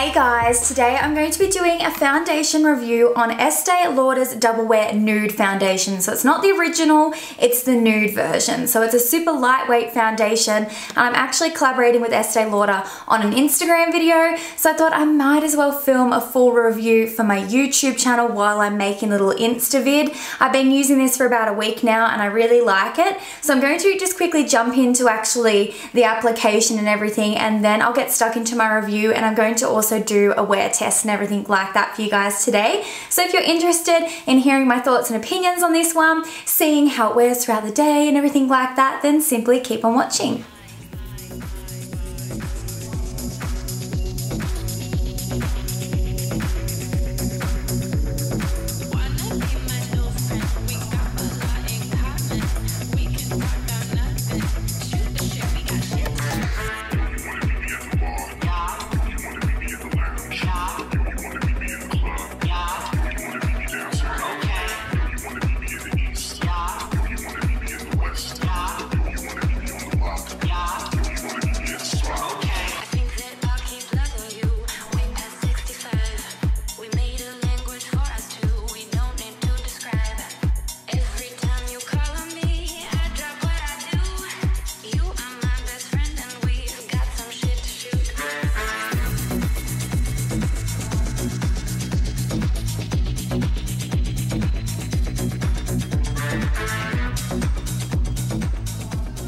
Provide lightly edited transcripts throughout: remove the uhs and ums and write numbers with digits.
Hey guys, today I'm going to be doing a foundation review on Estee Lauder's Double Wear Nude foundation. So it's not the original, it's the nude version. So it's a super lightweight foundation, and I'm actually collaborating with Estee Lauder on an Instagram video. So I thought I might as well film a full review for my YouTube channel while I'm making a little Insta vid. I've been using this for about a week now and I really like it. So I'm going to just quickly jump into actually the application and everything, and then I'll get stuck into my review, and I'm going to also do a wear test and everything like that for you guys today. So if you're interested in hearing my thoughts and opinions on this one, seeing how it wears throughout the day and everything like that, then simply keep on watching.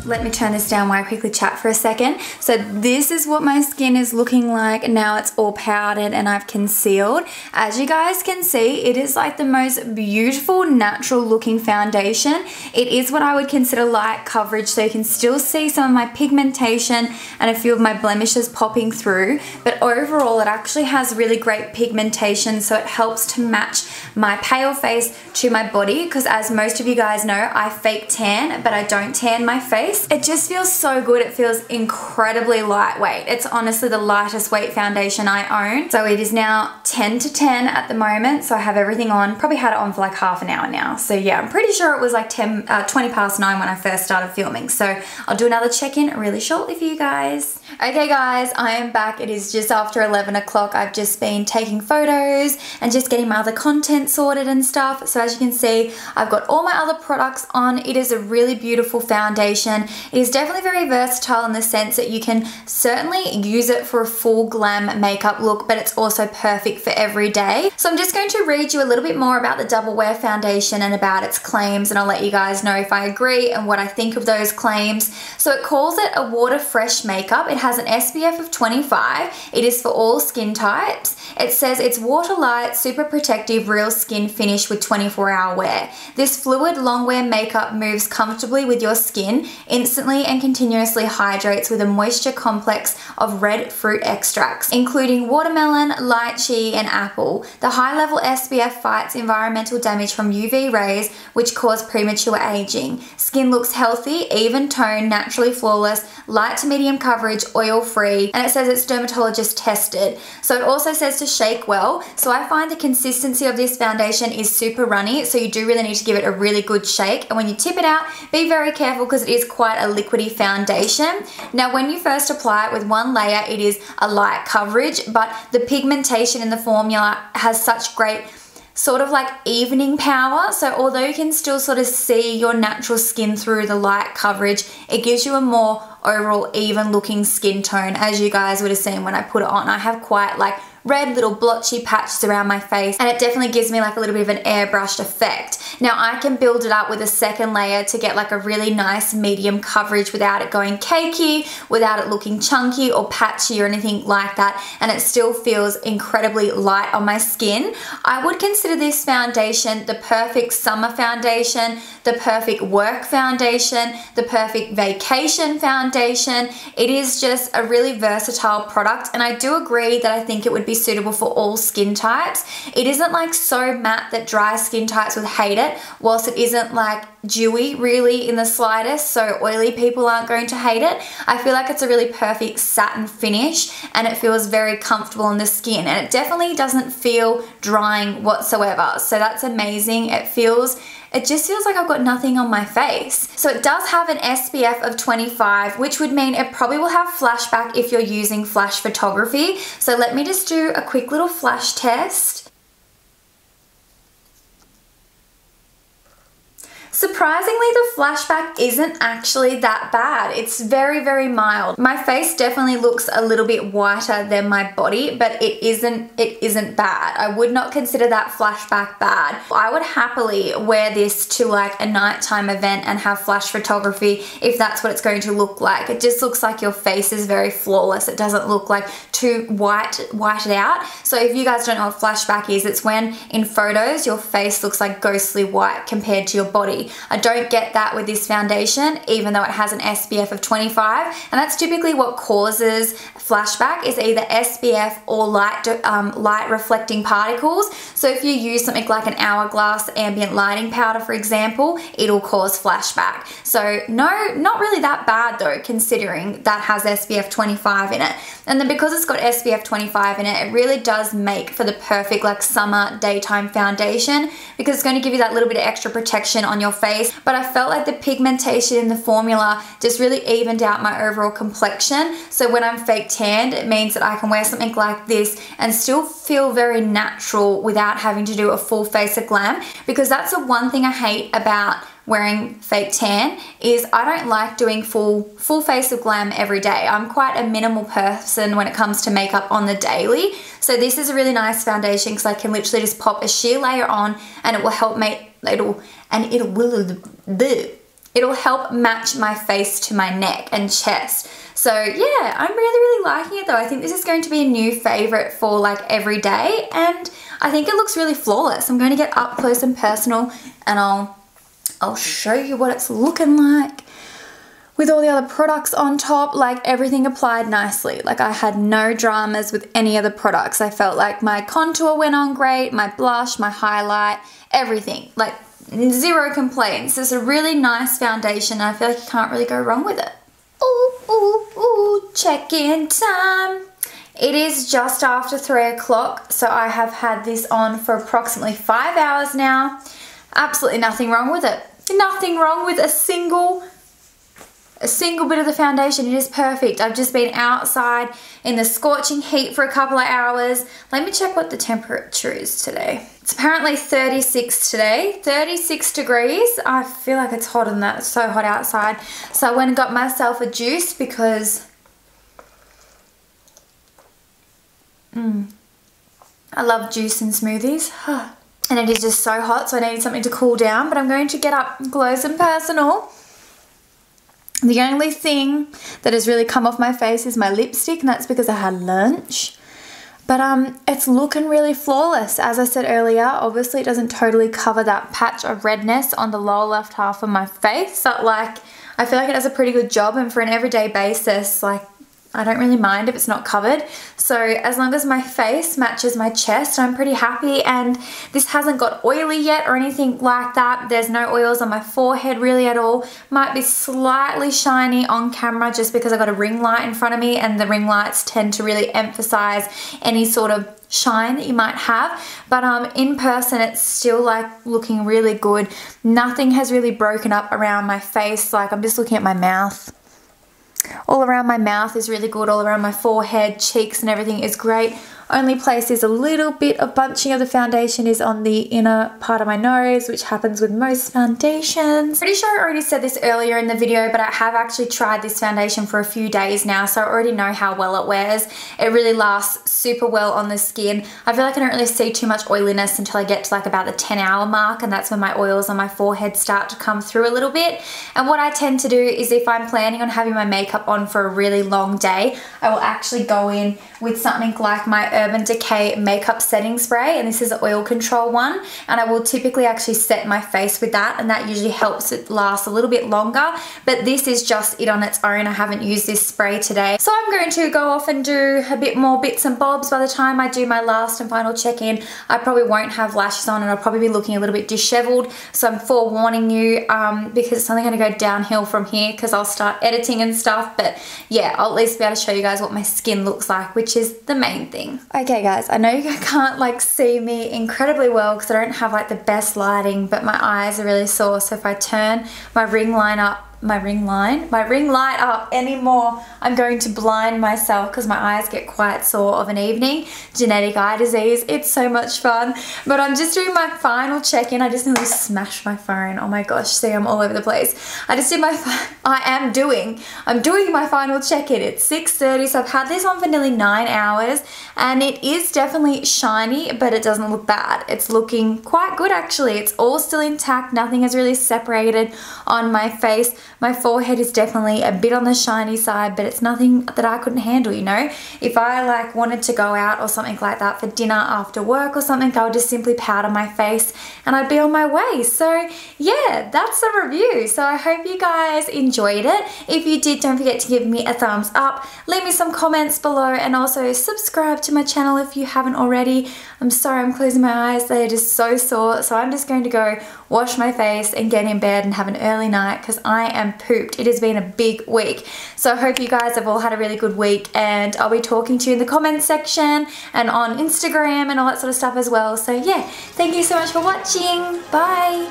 Let me turn this down while I quickly chat for a second. So this is what my skin is looking like now. It's all powdered and I've concealed. As you guys can see, it is like the most beautiful natural looking foundation. It is what I would consider light coverage, so you can still see some of my pigmentation and a few of my blemishes popping through, but overall it actually has really great pigmentation, so it helps to match my pale face to my body, because as most of you guys know, I fake tan, but I don't tan my face. It just feels so good. It feels incredibly lightweight. It's honestly the lightest weight foundation I own. So it is now 10 to 10 at the moment, so I have everything on. Probably had it on for like half an hour now. So yeah, I'm pretty sure it was like 20 past 9 when I first started filming. So I'll do another check-in really shortly for you guys. Okay guys, I am back. It is just after 11 o'clock. I've just been taking photos and just getting my other content sorted and stuff. So as you can see, I've got all my other products on. It is a really beautiful foundation. It is definitely very versatile in the sense that you can certainly use it for a full glam makeup look, but it's also perfect for every day. So I'm just going to read you a little bit more about the Double Wear foundation and about its claims, and I'll let you guys know if I agree and what I think of those claims. So it calls it a water fresh makeup. It has an SPF of 25. It is for all skin types. It says it's water light, super protective, real skin finish with 24-hour wear. This fluid long wear makeup moves comfortably with your skin, instantly and continuously hydrates with a moisture complex of red fruit extracts, including watermelon, lychee, and apple. The high-level SPF fights environmental damage from UV rays, which cause premature aging. Skin looks healthy, even toned, naturally flawless, light to medium coverage, oil-free, and it says it's dermatologist tested. So it also says to shake well. So I find the consistency of this foundation is super runny, so you do really need to give it a really good shake. And when you tip it out, be very careful because it is quite a liquidy foundation. Now when you first apply it with one layer, it is a light coverage, but the pigmentation in the formula has such great sort of like evening power. So although you can still sort of see your natural skin through the light coverage, it gives you a more overall even looking skin tone, as you guys would have seen when I put it on. I have quite like red little blotchy patches around my face, and it definitely gives me like a little bit of an airbrushed effect. Now I can build it up with a second layer to get like a really nice medium coverage without it going cakey, without it looking chunky or patchy or anything like that, and it still feels incredibly light on my skin. I would consider this foundation the perfect summer foundation, the perfect work foundation, the perfect vacation foundation. It is just a really versatile product, and I do agree that I think it would be suitable for all skin types. It isn't like so matte that dry skin types would hate it, whilst it isn't like dewy really in the slightest, so oily people aren't going to hate it. I feel like it's a really perfect satin finish, and it feels very comfortable on the skin, and it definitely doesn't feel drying whatsoever, so that's amazing. It feels it just feels like I've got nothing on my face. So it does have an SPF of 25, which would mean it probably will have flashback if you're using flash photography. So let me just do a quick little flash test. Surprisingly, the flashback isn't actually that bad. It's very, very mild. My face definitely looks a little bit whiter than my body, but it isn't bad. I would not consider that flashback bad. I would happily wear this to like a nighttime event and have flash photography if that's what it's going to look like. It just looks like your face is very flawless. It doesn't look like too whited out. So if you guys don't know what flashback is, it's when in photos your face looks like ghostly white compared to your body. I don't get that with this foundation, even though it has an SPF of 25, and that's typically what causes flashback, is either SPF or light reflecting particles. So if you use something like an Hourglass ambient lighting powder, for example, it'll cause flashback. So no, not really that bad though, considering that has SPF 25 in it. And then because it's got SPF 25 in it, it really does make for the perfect like summer daytime foundation, because it's going to give you that little bit of extra protection on your face. But I felt like the pigmentation in the formula just really evened out my overall complexion. So when I'm fake tanned, it means that I can wear something like this and still feel very natural without having to do a full face of glam, because that's the one thing I hate about wearing fake tan, is I don't like doing full face of glam every day. I'm quite a minimal person when it comes to makeup on the daily. So this is a really nice foundation because I can literally just pop a sheer layer on and it will help it'll help match my face to my neck and chest. So yeah, I'm really liking it though. I think this is going to be a new favorite for like every day, and I think it looks really flawless. I'm going to get up close and personal and I'll show you what it's looking like with all the other products on top. Like everything applied nicely. Like I had no dramas with any of the products. I felt like my contour went on great, my blush, my highlight, everything. Like zero complaints. It's a really nice foundation and I feel like you can't really go wrong with it. Ooh, check-in time. It is just after 3 o'clock, so I have had this on for approximately 5 hours now. Absolutely nothing wrong with it. Nothing wrong with a single bit of the foundation. It is perfect. I've just been outside in the scorching heat for a couple of hours. Let me check what the temperature is today. It's apparently 36 today, 36 degrees. I feel like it's hotter than that. It's so hot outside. So I went and got myself a juice because I love juice and smoothies. And it is just so hot, so I needed something to cool down. But I'm going to get up close and personal. The only thing that has really come off my face is my lipstick, and that's because I had lunch. But it's looking really flawless. As I said earlier, obviously it doesn't totally cover that patch of redness on the lower left half of my face. But like, I feel like it does a pretty good job, and for an everyday basis, like, I don't really mind if it's not covered. So as long as my face matches my chest, I'm pretty happy. And this hasn't got oily yet or anything like that. There's no oils on my forehead really at all. Might be slightly shiny on camera just because I got a ring light in front of me, and the ring lights tend to really emphasize any sort of shine that you might have. But in person it's still like looking really good. Nothing has really broken up around my face. Like, I'm just looking at my mouth. All around my mouth is really good, all around my forehead, cheeks and everything is great. Only place is a little bit of bunching of the foundation is on the inner part of my nose, which happens with most foundations. Pretty sure I already said this earlier in the video, but I have actually tried this foundation for a few days now, so I already know how well it wears. It really lasts super well on the skin. I feel like I don't really see too much oiliness until I get to like about the 10-hour mark, and that's when my oils on my forehead start to come through a little bit. And what I tend to do is, if I'm planning on having my makeup on for a really long day, I will actually go in with something like my Urban Decay makeup setting spray, and this is an oil control one, and I will typically actually set my face with that, and that usually helps it last a little bit longer. But this is just it on its own. I haven't used this spray today, so I'm going to go off and do a bit more bits and bobs. By the time I do my last and final check-in, I probably won't have lashes on and I'll probably be looking a little bit disheveled, so I'm forewarning you because it's only going to go downhill from here because I'll start editing and stuff. But yeah, I'll at least be able to show you guys what my skin looks like, which is the main thing. Okay guys, I know you can't like see me incredibly well because I don't have like the best lighting, but my eyes are really sore. So if I turn my ring light up anymore, I'm going to blind myself because my eyes get quite sore of an evening. Genetic eye disease, it's so much fun. But I'm just doing my final check-in. I just nearly smashed my phone. Oh my gosh, see, I'm all over the place. I'm doing my final check-in. It's 6:30, so I've had this on for nearly 9 hours and it is definitely shiny, but it doesn't look bad. It's looking quite good actually. It's all still intact. Nothing has really separated on my face. My forehead is definitely a bit on the shiny side, but it's nothing that I couldn't handle, you know? If I like wanted to go out or something like that for dinner after work or something, I would just simply powder my face and I'd be on my way. So yeah, that's the review. So I hope you guys enjoyed it. If you did, don't forget to give me a thumbs up, leave me some comments below, and also subscribe to my channel if you haven't already. I'm sorry, I'm closing my eyes. They're just so sore. So I'm just going to go wash my face and get in bed and have an early night because I am pooped. It has been a big week. So I hope you guys have all had a really good week, and I'll be talking to you in the comments section and on Instagram and all that sort of stuff as well. So yeah, thank you so much for watching. Bye.